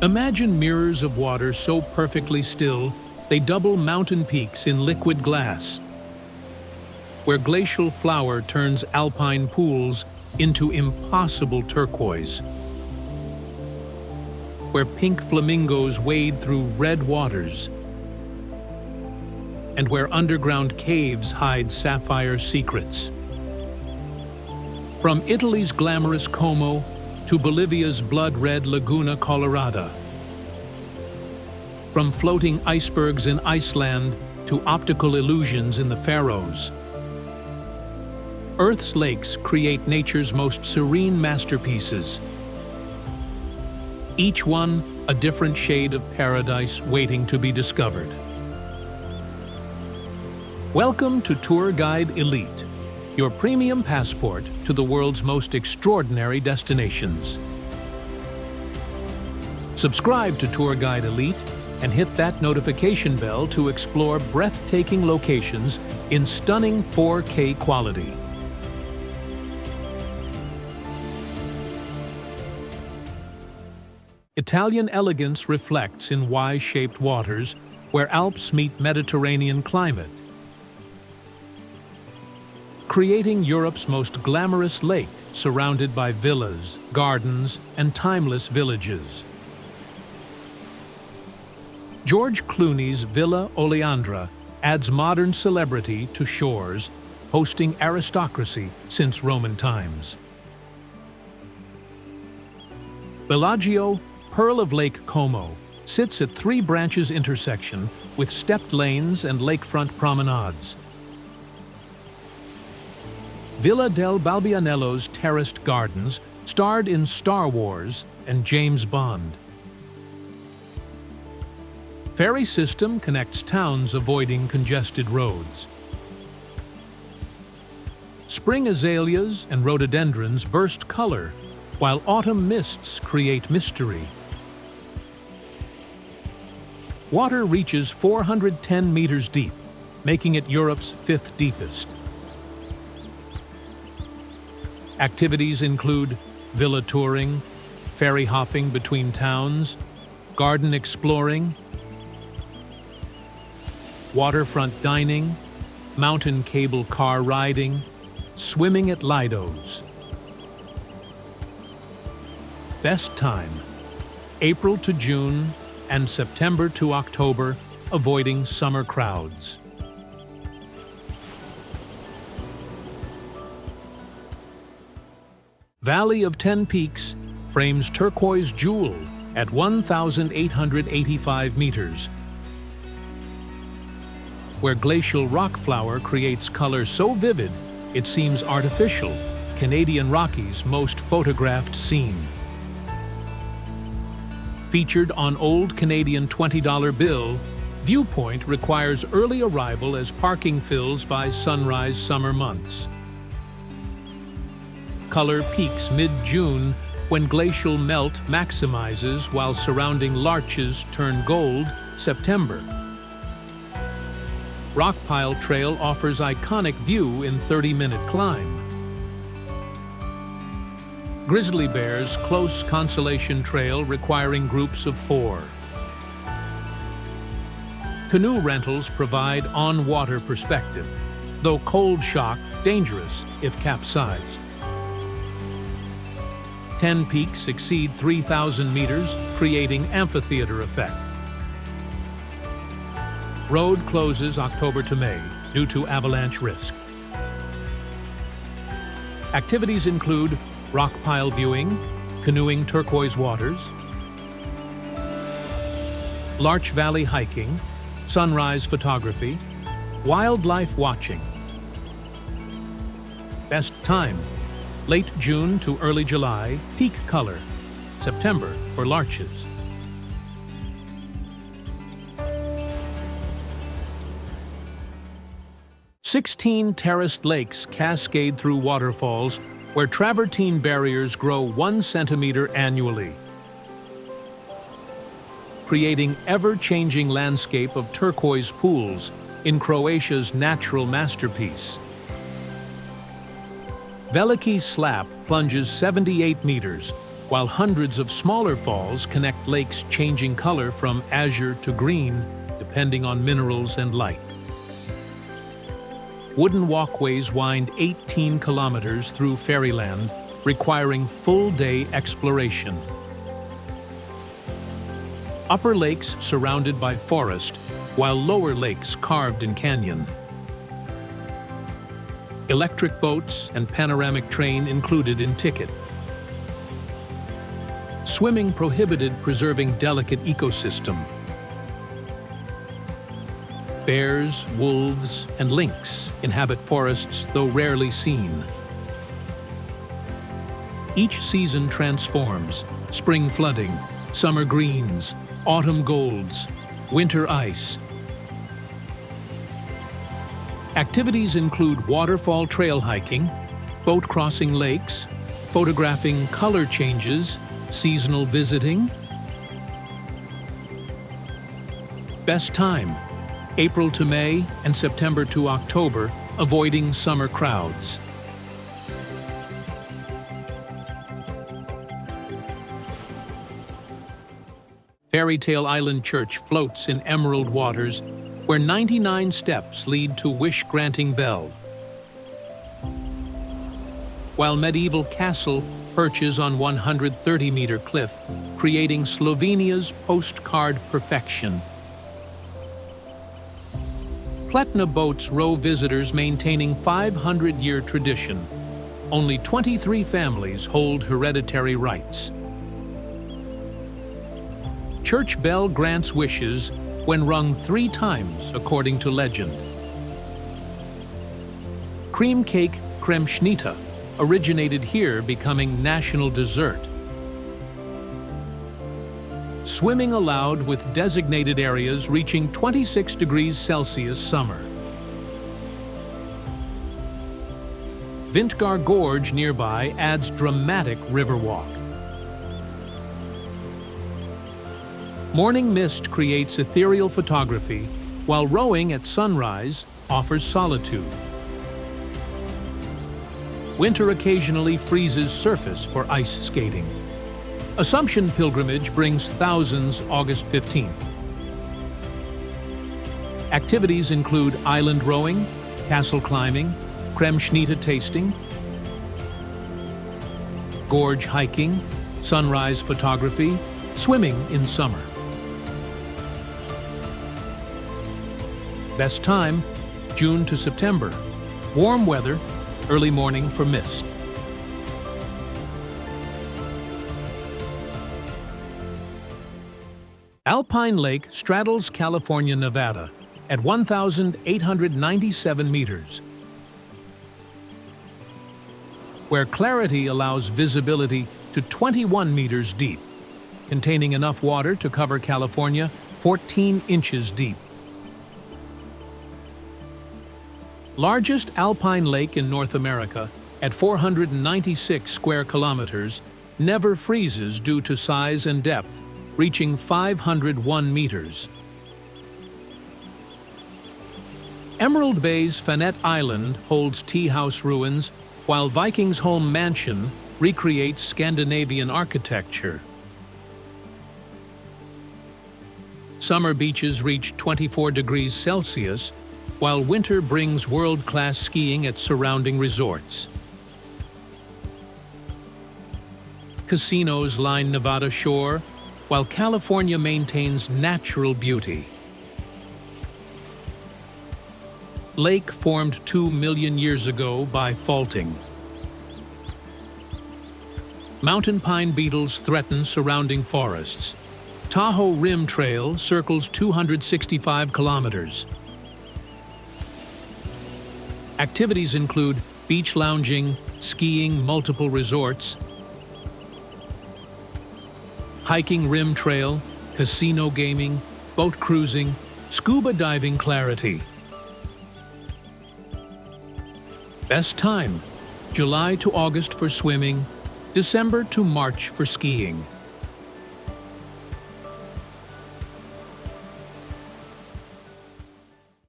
Imagine mirrors of water so perfectly still, they double mountain peaks in liquid glass, where glacial flour turns alpine pools into impossible turquoise, where pink flamingos wade through red waters, and where underground caves hide sapphire secrets. From Italy's glamorous Como to Bolivia's blood-red Laguna Colorada. From floating icebergs in Iceland to optical illusions in the Faroes. Earth's lakes create nature's most serene masterpieces, each one a different shade of paradise waiting to be discovered. Welcome to Tour Guide Elite, your premium passport to the world's most extraordinary destinations. Subscribe to Tour Guide Elite and hit that notification bell to explore breathtaking locations in stunning 4K quality. Italian elegance reflects in Y-shaped waters where Alps meet Mediterranean climate, creating Europe's most glamorous lake surrounded by villas, gardens, and timeless villages. George Clooney's Villa Oleandra adds modern celebrity to shores, hosting aristocracy since Roman times. Bellagio, Pearl of Lake Como, sits at Three Branches intersection with stepped lanes and lakefront promenades. Villa del Balbianello's terraced gardens starred in Star Wars and James Bond. Ferry system connects towns avoiding congested roads. Spring azaleas and rhododendrons burst color, while autumn mists create mystery. Water reaches 410 meters deep, making it Europe's fifth deepest. Activities include villa touring, ferry hopping between towns, garden exploring, waterfront dining, mountain cable car riding, swimming at Lido's. Best time: April to June and September to October, avoiding summer crowds. Valley of 10 Peaks frames turquoise jewel at 1,885 meters, where glacial rock flour creates color so vivid it seems artificial, Canadian Rockies' most photographed scene. Featured on old Canadian $20 bill, Viewpoint requires early arrival as parking fills by sunrise summer months. Color peaks mid-June when glacial melt maximizes while surrounding larches turn gold, September. Rockpile Trail offers iconic view in 30-minute climb. Grizzly Bear's close consolation trail requiring groups of 4. Canoe rentals provide on-water perspective, though cold shock dangerous if capsized. 10 peaks exceed 3,000 meters, creating amphitheater effect. Road closes October to May due to avalanche risk. Activities include rock pile viewing, canoeing turquoise waters, Larch Valley hiking, sunrise photography, wildlife watching. Best time: late June to early July, peak color, September for larches. "16 terraced lakes cascade through waterfalls where travertine barriers grow 1 centimeter annually, creating ever-changing landscape of turquoise pools in Croatia's natural masterpiece. Veliki Slap plunges 78 meters, while hundreds of smaller falls connect lakes changing color from azure to green, depending on minerals and light. Wooden walkways wind 18 kilometers through fairyland, requiring full-day exploration. Upper lakes surrounded by forest, while lower lakes carved in canyon. Electric boats and panoramic train included in ticket. Swimming prohibited, preserving delicate ecosystem. Bears, wolves, and lynx inhabit forests, though rarely seen. Each season transforms: spring flooding, summer greens, autumn golds, winter ice. Activities include waterfall trail hiking, boat crossing lakes, photographing color changes, seasonal visiting. Best time: April to May and September to October, avoiding summer crowds. Fairy Tale Island Church floats in emerald waters, where 99 steps lead to wish-granting bell. While medieval castle perches on 130-meter cliff, creating Slovenia's postcard perfection. Pletna boats row visitors, maintaining 500-year tradition. Only 23 families hold hereditary rights. Church bell grants wishes when rung 3 times, according to legend. Cream cake kremšnita originated here, becoming national dessert. Swimming allowed, with designated areas reaching 26 degrees Celsius summer. Vintgar Gorge nearby adds dramatic river walk. Morning mist creates ethereal photography, while rowing at sunrise offers solitude. Winter occasionally freezes surface for ice skating. Assumption pilgrimage brings thousands August 15th. Activities include island rowing, castle climbing, kremšnita tasting, gorge hiking, sunrise photography, swimming in summer. Best time: June to September. Warm weather, early morning for mist. Alpine Lake straddles California, Nevada at 1,897 meters, where clarity allows visibility to 21 meters deep, containing enough water to cover California 14 inches deep. Largest alpine lake in North America, at 496 square kilometers, never freezes due to size and depth, reaching 501 meters. Emerald Bay's Fanette Island holds tea house ruins, while Viking's home mansion recreates Scandinavian architecture. Summer beaches reach 24 degrees Celsius, while winter brings world-class skiing at surrounding resorts. Casinos line Nevada shore, while California maintains natural beauty. Lake formed 2 million years ago by faulting. Mountain pine beetles threaten surrounding forests. Tahoe Rim Trail circles 265 kilometers. Activities include beach lounging, skiing, multiple resorts, hiking Rim Trail, casino gaming, boat cruising, scuba diving. Clarity. Best time: July to August for swimming, December to March for skiing.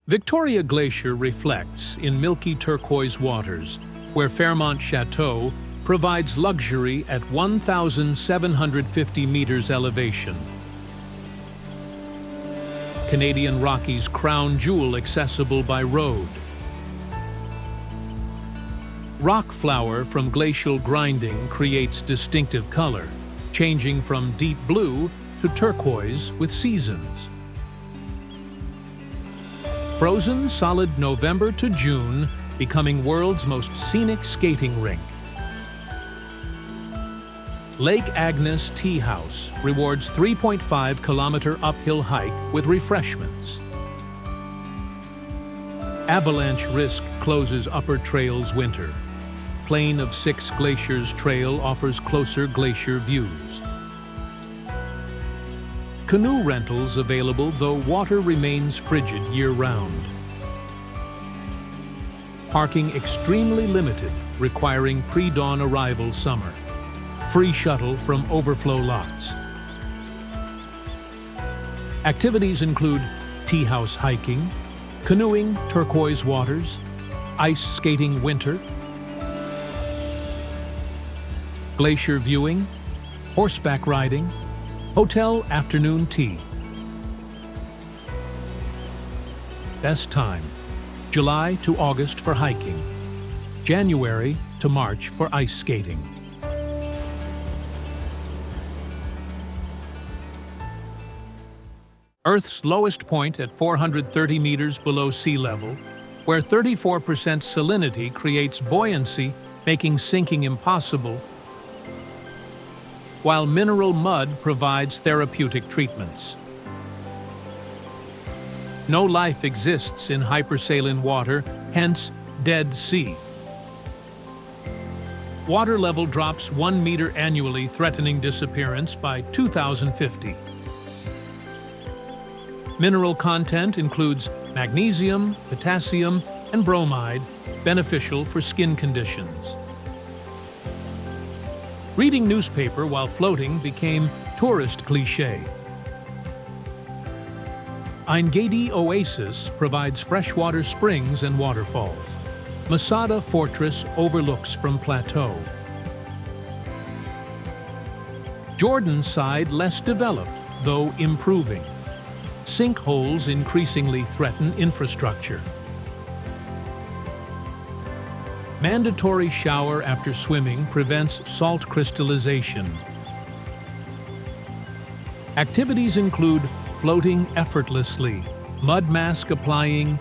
Victoria Glacier reflects in milky turquoise waters, where Fairmont Chateau provides luxury at 1,750 meters elevation. Canadian Rockies' crown jewel accessible by road. Rock flour from glacial grinding creates distinctive color, changing from deep blue to turquoise with seasons. Frozen solid November to June, becoming world's most scenic skating rink. Lake Agnes Tea House rewards 3.5-kilometer uphill hike with refreshments. Avalanche Risk closes Upper Trails winter. Plain of Six Glaciers Trail offers closer glacier views. Canoe rentals available, though water remains frigid year-round. Parking extremely limited, requiring pre-dawn arrival summer. Free shuttle from overflow lots. Activities include tea house hiking, canoeing turquoise waters, ice skating winter, glacier viewing, horseback riding, hotel afternoon tea. Best time: July to August for hiking, January to March for ice skating. Earth's lowest point at 430 meters below sea level, where 34% salinity creates buoyancy, making sinking impossible, while mineral mud provides therapeutic treatments. No life exists in hypersaline water, hence Dead Sea. Water level drops 1 meter annually, threatening disappearance by 2050. Mineral content includes magnesium, potassium, and bromide, beneficial for skin conditions. Reading newspaper while floating became tourist cliché. Engedi Oasis provides freshwater springs and waterfalls. Masada Fortress overlooks from plateau. Jordan's side less developed, though improving. Sinkholes increasingly threaten infrastructure. Mandatory shower after swimming prevents salt crystallization. Activities include floating effortlessly, mud mask applying,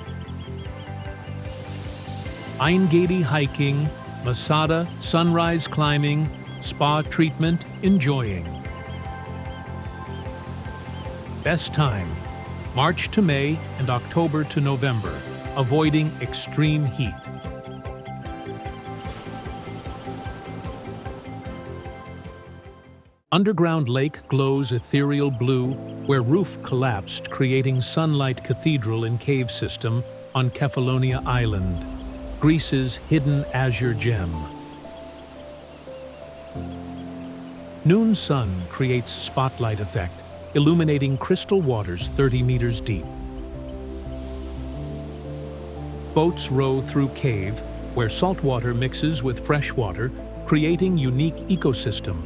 Engedi hiking, Masada sunrise climbing, spa treatment enjoying. Best time: March to May and October to November, avoiding extreme heat. Underground lake glows ethereal blue, where roof collapsed, creating sunlight cathedral in cave system on Kefalonia Island, Greece's hidden azure gem. Noon sun creates spotlight effect, illuminating crystal waters 30 meters deep. Boats row through cave, where saltwater mixes with fresh water, creating unique ecosystem.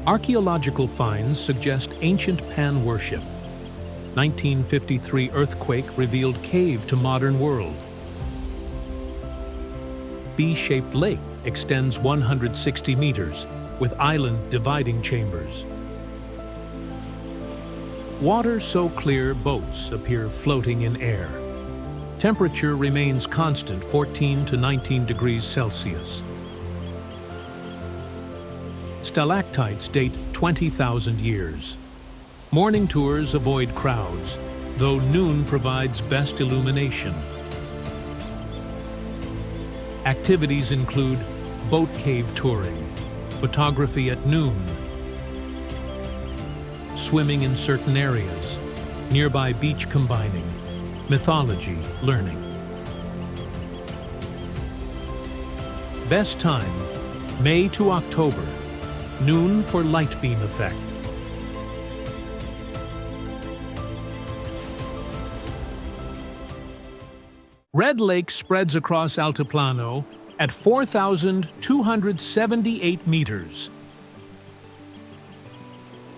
Archaeological finds suggest ancient Pan worship. 1953 earthquake revealed cave to modern world. B-shaped lake extends 160 meters, with island dividing chambers. Water so clear boats appear floating in air. Temperature remains constant, 14 to 19 degrees Celsius. Stalactites date 20,000 years. Morning tours avoid crowds, though noon provides best illumination. Activities include boat cave touring, photography at noon, swimming in certain areas, nearby beach combining, mythology learning. Best time: May to October, noon for light beam effect. Red Lake spreads across Altiplano at 4,278 meters,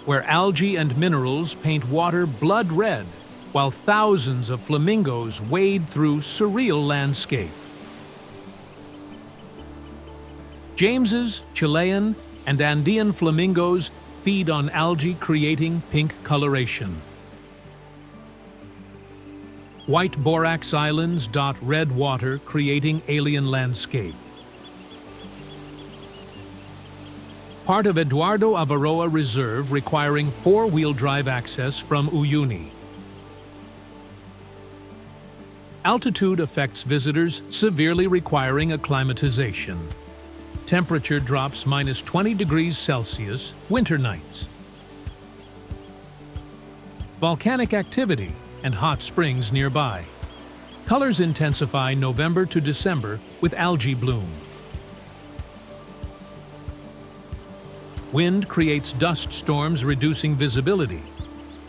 where algae and minerals paint water blood red, while thousands of flamingos wade through surreal landscape. James's, Chilean, and Andean flamingos feed on algae, creating pink coloration. White borax islands dot red water, creating alien landscape. Part of Eduardo Avaroa Reserve requiring four-wheel drive access from Uyuni. Altitude affects visitors, severely requiring acclimatization. Temperature drops minus 20 degrees Celsius, winter nights. Volcanic activity and hot springs nearby. Colors intensify November to December with algae bloom. Wind creates dust storms, reducing visibility.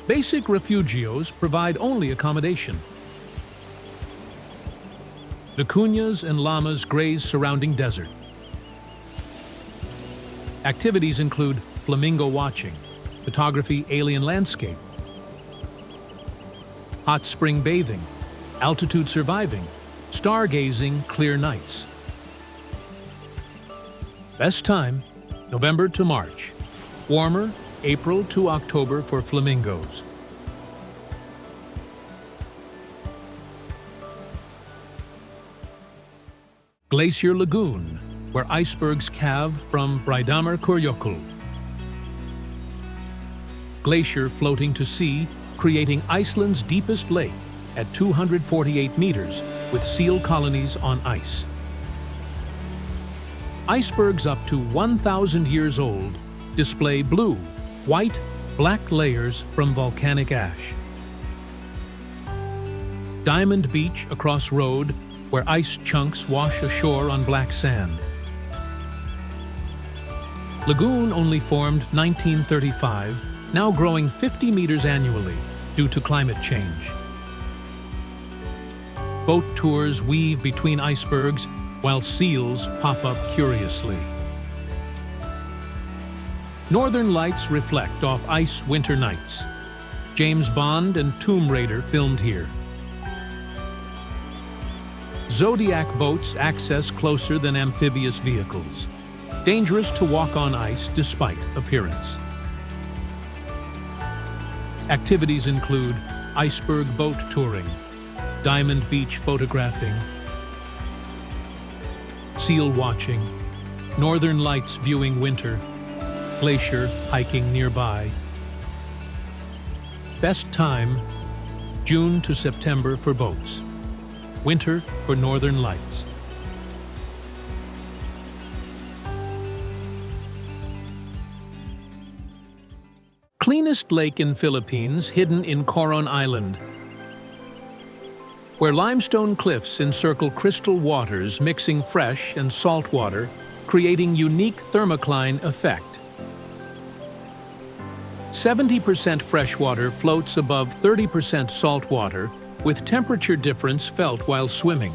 Basic refugios provide only accommodation. Vicuñas and llamas graze surrounding desert. Activities include flamingo watching, photography, alien landscape, hot spring bathing, altitude surviving, stargazing, clear nights. Best time, November to March. Warmer, April to October for flamingos. Glacier Lagoon, where icebergs calve from Breiðamar Jökull. Glacier floating to sea, creating Iceland's deepest lake at 248 meters with seal colonies on ice. Icebergs up to 1,000 years old display blue, white, black layers from volcanic ash. Diamond Beach across road, where ice chunks wash ashore on black sand. Lagoon only formed 1935, now growing 50 meters annually due to climate change. Boat tours weave between icebergs while seals pop up curiously. Northern lights reflect off ice winter nights. James Bond and Tomb Raider filmed here. Zodiac boats access closer than amphibious vehicles. Dangerous to walk on ice despite appearance. Activities include iceberg boat touring, Diamond Beach photographing, seal watching, northern lights viewing winter, glacier hiking nearby. Best time, June to September for boats, winter for northern lights. Cleanest lake in Philippines, hidden in Coron Island, where limestone cliffs encircle crystal waters mixing fresh and salt water, creating unique thermocline effect. 70% freshwater floats above 30% saltwater, with temperature difference felt while swimming.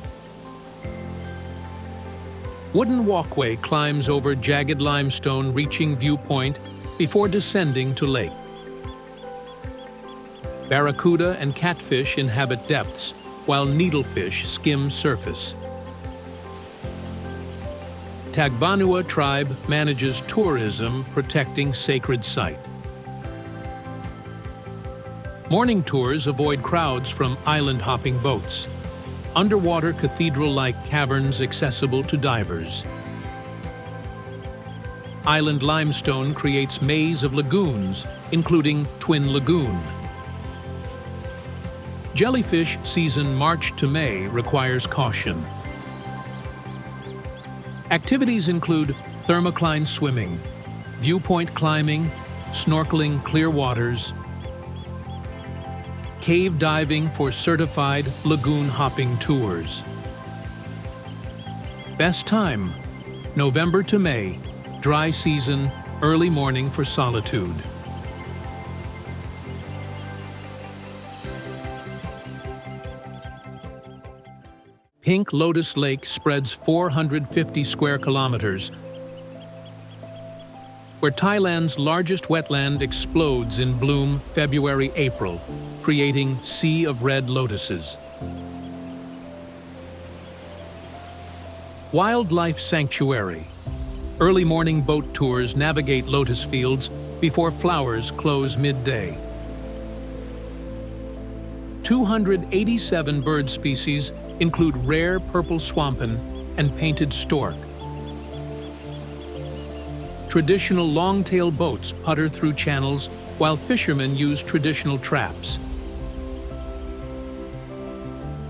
Wooden walkway climbs over jagged limestone, reaching viewpoint before descending to lake. Barracuda and catfish inhabit depths, while needlefish skim surface. Tagbanua tribe manages tourism, protecting sacred site. Morning tours avoid crowds from island-hopping boats. Underwater cathedral-like caverns accessible to divers. Island limestone creates maze of lagoons, including Twin Lagoon. Jellyfish season March to May requires caution. Activities include thermocline swimming, viewpoint climbing, snorkeling clear waters, cave diving for certified lagoon hopping tours. Best time, November to May, dry season, early morning for solitude. Pink Lotus Lake spreads 450 square kilometers, where Thailand's largest wetland explodes in bloom February-April, creating sea of red lotuses. Wildlife Sanctuary. Early morning boat tours navigate lotus fields before flowers close midday. 287 bird species include rare purple swampan and painted stork. Traditional long-tail boats putter through channels while fishermen use traditional traps.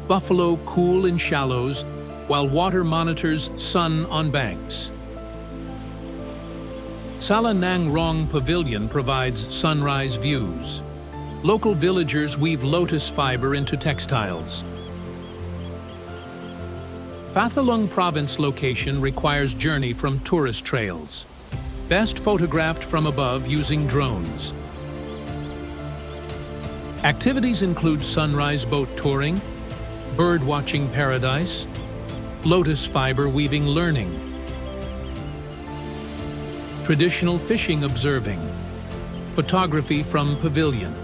Buffalo cool in shallows while water monitors sun on banks. Sala Nang Rong Pavilion provides sunrise views. Local villagers weave lotus fiber into textiles. Phathalung Province location requires journey from tourist trails. Best photographed from above using drones. Activities include sunrise boat touring, bird watching paradise, lotus fiber weaving learning, traditional fishing observing, photography from pavilion.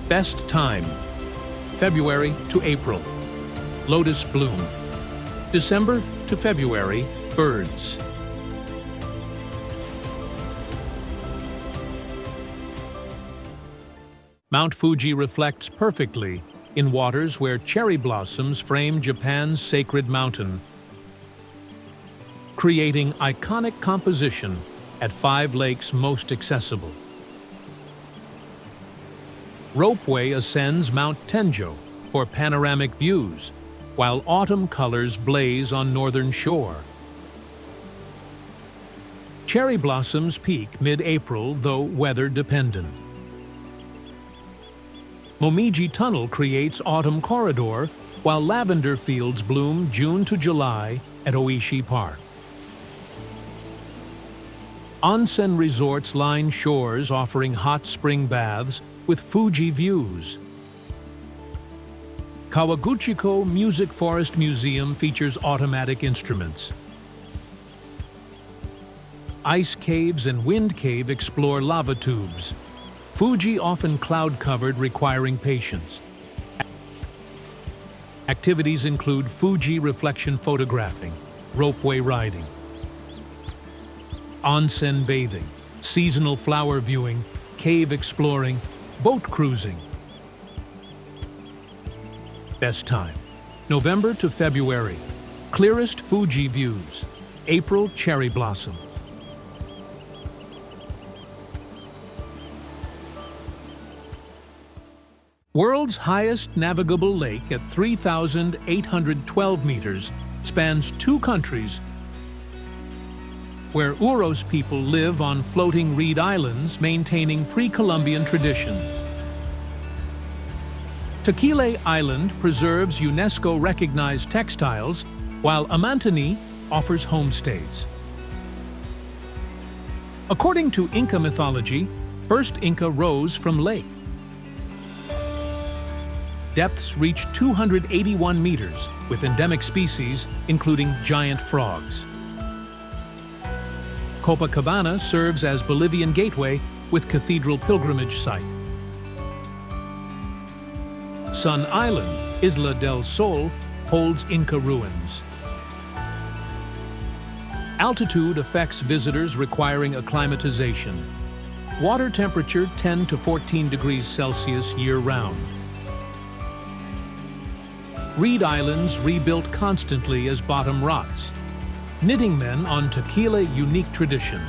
Best time, February to April, lotus bloom. December to February, birds. Mount Fuji reflects perfectly in waters where cherry blossoms frame Japan's sacred mountain, creating iconic composition at 5 lakes most accessible. Ropeway ascends Mount Tenjo for panoramic views, while autumn colors blaze on northern shore. Cherry blossoms peak mid-April, though weather-dependent. Momiji Tunnel creates autumn corridor, while lavender fields bloom June to July at Oishi Park. Onsen resorts line shores offering hot spring baths with Fuji views. Kawaguchiko Music Forest Museum features automatic instruments. Ice caves and wind cave explore lava tubes. Fuji often cloud-covered, requiring patience. Activities include Fuji reflection photographing, ropeway riding, onsen bathing, seasonal flower viewing, cave exploring, boat cruising. Best time, November to February. Clearest Fuji views, April cherry blossom. World's highest navigable lake at 3,812 meters spans 2 countries, where Uros people live on floating reed islands maintaining pre-Columbian traditions. Takile Island preserves UNESCO-recognized textiles, while Amantani offers homestays. According to Inca mythology, first Inca rose from lake. Depths reach 281 meters, with endemic species, including giant frogs. Copacabana serves as Bolivian gateway with cathedral pilgrimage site. Sun Island, Isla del Sol, holds Inca ruins. Altitude affects visitors requiring acclimatization. Water temperature 10 to 14 degrees Celsius year-round. Reed islands rebuilt constantly as bottom rots. Knitting men on Takile unique tradition.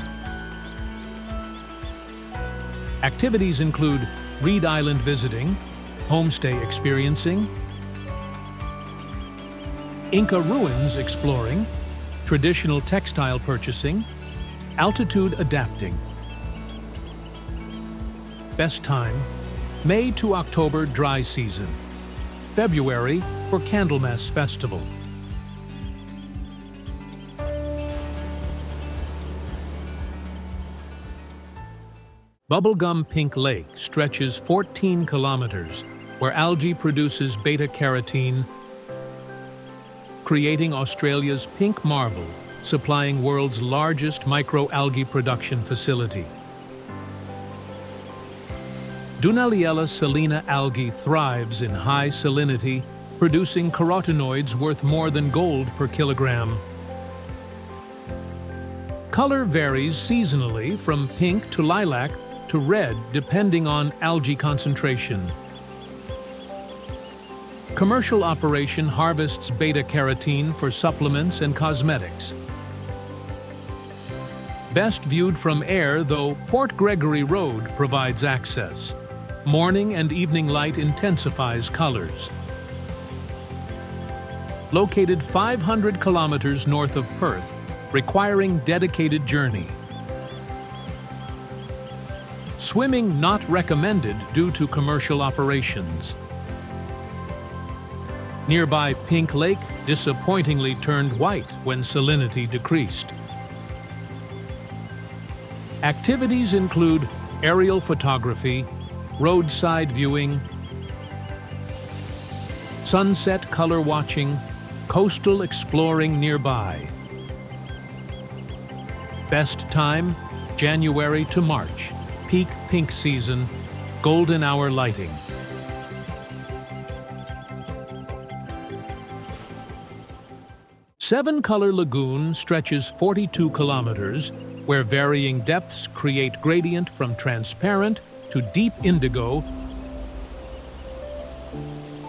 Activities include Reed Island visiting, homestay experiencing, Inca ruins exploring, traditional textile purchasing, altitude adapting. Best time, May to October dry season. February for Candlemas Festival. Bubblegum Pink Lake stretches 14 kilometers, where algae produces beta-carotene, creating Australia's pink marvel, supplying world's largest microalgae production facility. Dunaliella salina algae thrives in high salinity, producing carotenoids worth more than gold per kilogram. Color varies seasonally from pink to lilac to red depending on algae concentration. Commercial operation harvests beta-carotene for supplements and cosmetics. Best viewed from air, though Port Gregory Road provides access. Morning and evening light intensifies colors. Located 500 kilometers north of Perth, requiring dedicated journey. Swimming not recommended due to commercial operations. Nearby Pink Lake disappointingly turned white when salinity decreased. Activities include aerial photography, roadside viewing, sunset color watching, coastal exploring nearby. Best time, January to March, peak pink season, golden hour lighting. Seven Color Lagoon stretches 42 kilometers, where varying depths create gradient from transparent to deep indigo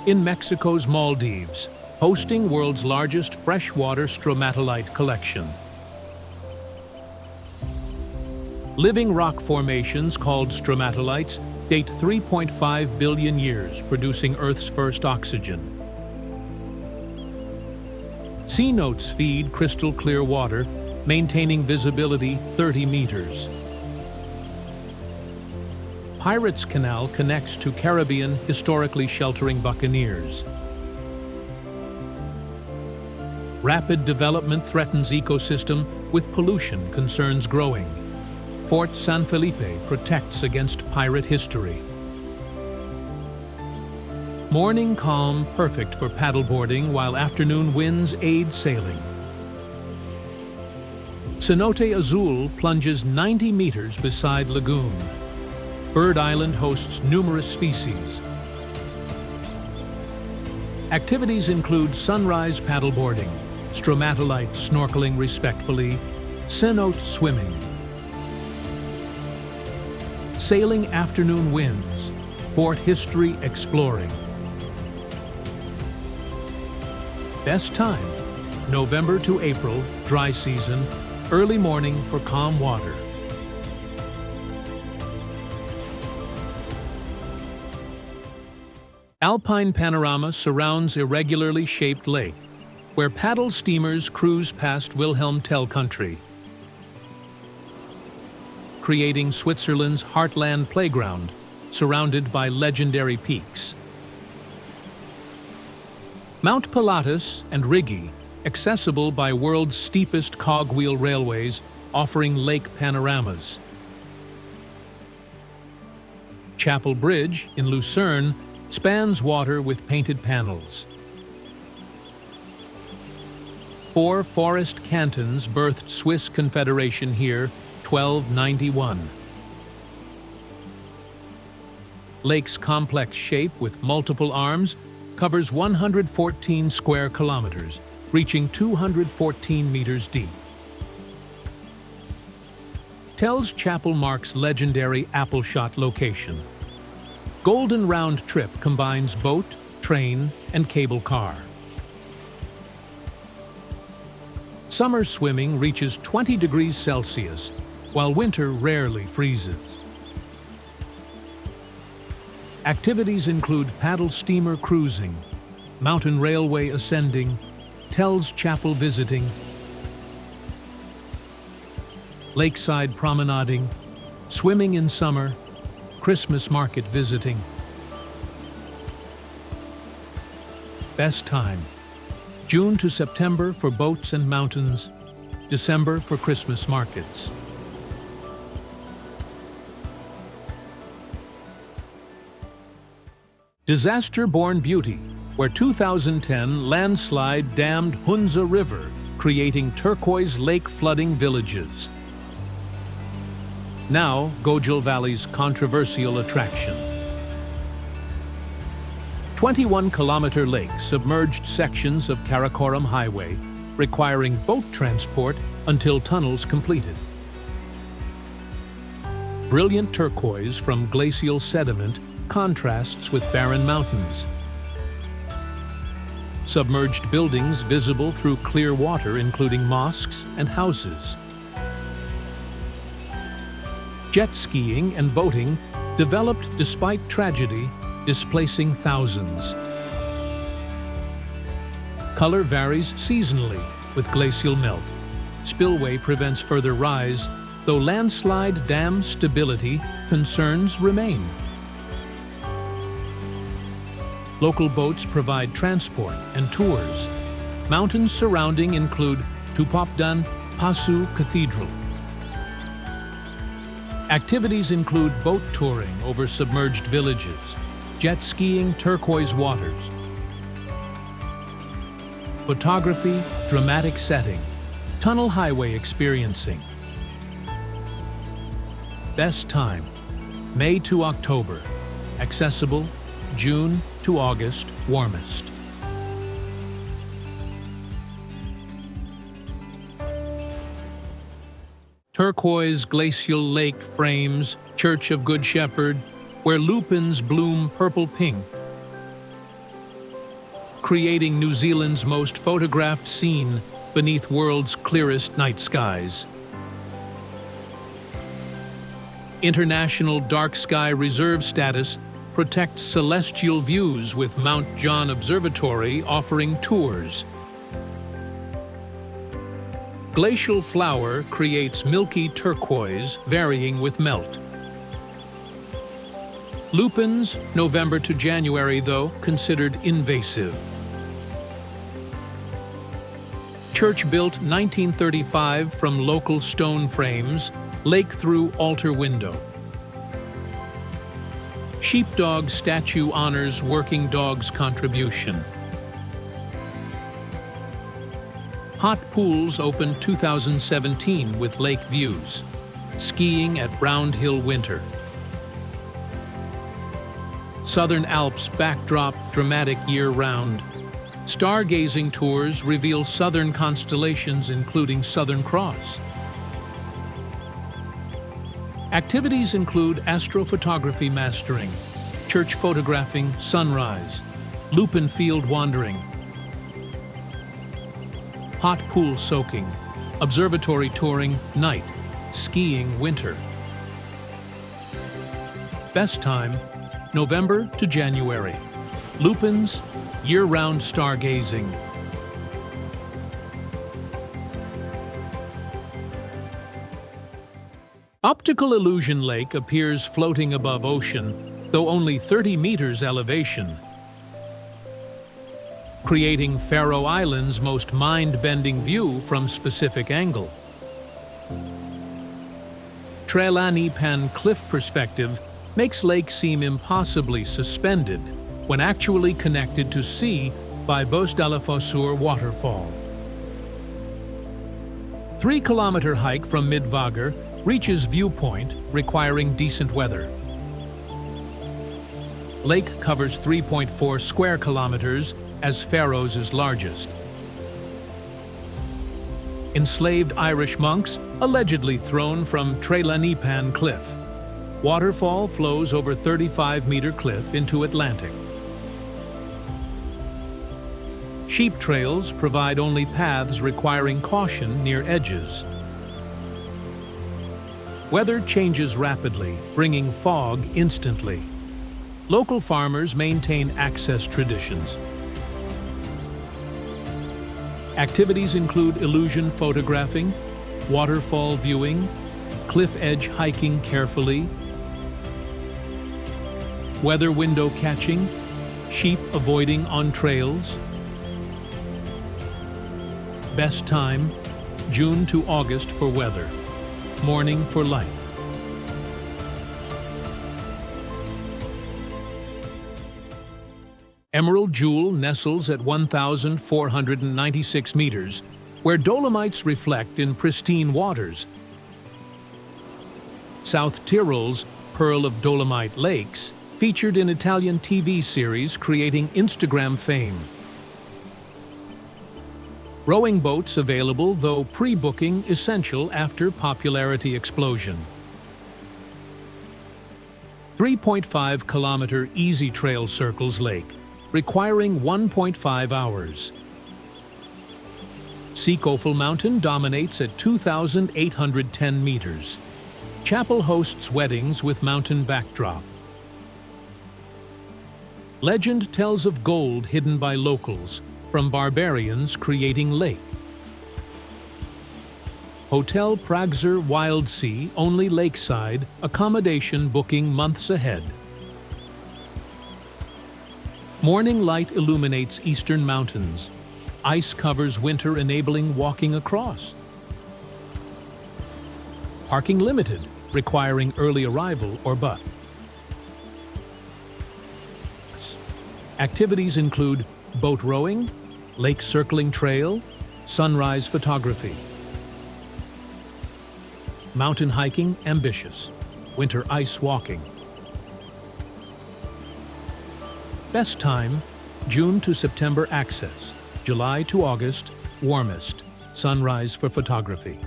in Mexico's Maldives, hosting world's largest freshwater stromatolite collection. Living rock formations called stromatolites date 3.5 billion years, producing Earth's first oxygen. Cenotes feed crystal clear water, maintaining visibility 30 meters. Pirates Canal connects to Caribbean, historically sheltering buccaneers. Rapid development threatens ecosystem, with pollution concerns growing. Fort San Felipe protects against pirate history. Morning calm perfect for paddleboarding, while afternoon winds aid sailing. Cenote Azul plunges 90 meters beside lagoon. Bird Island hosts numerous species. Activities include sunrise paddleboarding, stromatolite snorkeling respectfully, cenote swimming. Sailing afternoon winds, fort history exploring. Best time, November to April, dry season, early morning for calm water. Alpine panorama surrounds irregularly shaped lake, where paddle steamers cruise past Wilhelm Tell country, creating Switzerland's heartland playground, surrounded by legendary peaks. Mount Pilatus and Rigi, accessible by world's steepest cogwheel railways, offering lake panoramas. Chapel Bridge in Lucerne spans water with painted panels. 4 forest cantons birthed Swiss Confederation here, 1291. Lake's complex shape with multiple arms covers 114 square kilometers, reaching 214 meters deep. Tell's Chapel marks legendary Appleshot location. Golden Round Trip combines boat, train, and cable car. Summer swimming reaches 20 degrees Celsius, while winter rarely freezes. Activities include paddle steamer cruising, mountain railway ascending, Tell's Chapel visiting, lakeside promenading, swimming in summer, Christmas market visiting. Best time, June to September for boats and mountains, December for Christmas markets. Disaster-born beauty, where 2010 landslide dammed Hunza River, creating turquoise lake flooding villages. Now, Gojal Valley's controversial attraction. 21-kilometer lake submerged sections of Karakoram Highway, requiring boat transport until tunnels completed. Brilliant turquoise from glacial sediment contrasts with barren mountains. Submerged buildings visible through clear water, including mosques and houses. Jet skiing and boating developed despite tragedy, displacing thousands. Color varies seasonally with glacial melt. Spillway prevents further rise, though landslide dam stability concerns remain. Local boats provide transport and tours. Mountains surrounding include Tupopdan Pasu Cathedral. Activities include boat touring over submerged villages, jet skiing turquoise waters. Photography, dramatic setting, tunnel highway experiencing. Best time, May to October. Accessible, June to August, warmest. Turquoise glacial lake frames Church of Good Shepherd, where lupins bloom purple-pink, creating New Zealand's most photographed scene beneath world's clearest night skies. International Dark Sky Reserve status protects celestial views, with Mount John Observatory offering tours. Glacial flower creates milky turquoise, varying with melt. Lupins, November to January, though considered invasive. Church built 1935 from local stone frames, lake through altar window. Sheepdog statue honors working dogs' contribution. Hot pools opened 2017 with lake views. Skiing at Round Hill Winter. Southern Alps backdrop dramatic year-round. Stargazing tours reveal southern constellations, including Southern Cross. Activities include astrophotography mastering, church photographing sunrise, lupin field wandering, hot pool soaking, observatory touring night, skiing winter. Best time, November to January. Lupins, year-round stargazing. Optical Illusion Lake appears floating above ocean, though only 30 meters elevation, creating Faroe Islands' most mind-bending view from specific angle. Trelanipan cliff perspective makes lake seem impossibly suspended when actually connected to sea by Bosdalafossur waterfall. 3-kilometer hike from Midvagar reaches viewpoint, requiring decent weather. Lake covers 3.4 square kilometers, as Faroes is largest. Enslaved Irish monks allegedly thrown from Trelanipan Cliff. Waterfall flows over 35-meter cliff into Atlantic. Sheep trails provide only paths requiring caution near edges. Weather changes rapidly, bringing fog instantly. Local farmers maintain access traditions. Activities include illusion photographing, waterfall viewing, cliff edge hiking carefully, weather window catching, sheep avoiding on trails. Best time, June to August for weather. Morning for light. Emerald Jewel nestles at 1,496 meters, where dolomites reflect in pristine waters. South Tyrol's Pearl of Dolomite Lakes featured in Italian TV series creating Instagram fame. Rowing boats available, though pre-booking essential after popularity explosion. 3.5-kilometer easy trail circles lake, requiring 1.5 hours. Seekofel Mountain dominates at 2,810 meters. Chapel hosts weddings with mountain backdrop. Legend tells of gold hidden by locals, from barbarians creating lake. Hotel Praxer Wild Sea, only lakeside, accommodation booking months ahead. Morning light illuminates eastern mountains. Ice covers winter, enabling walking across. Parking limited, requiring early arrival or bus. Activities include boat rowing, lake circling trail, sunrise photography. Mountain hiking ambitious, winter ice walking. Best time, June to September access, July to August, warmest, sunrise for photography.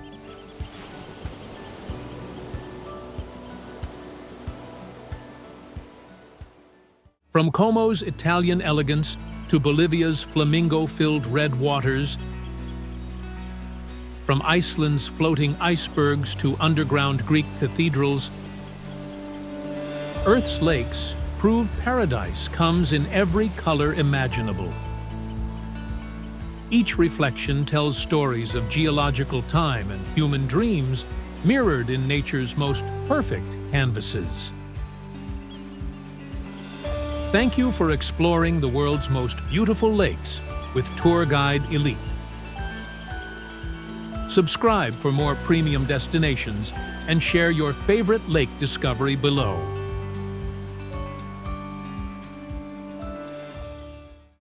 From Como's Italian elegance to Bolivia's flamingo-filled red waters, from Iceland's floating icebergs to underground Greek cathedrals, Earth's lakes prove paradise comes in every color imaginable. Each reflection tells stories of geological time and human dreams mirrored in nature's most perfect canvases. Thank you for exploring the world's most beautiful lakes with Tour Guide Elite. Subscribe for more premium destinations and share your favorite lake discovery below.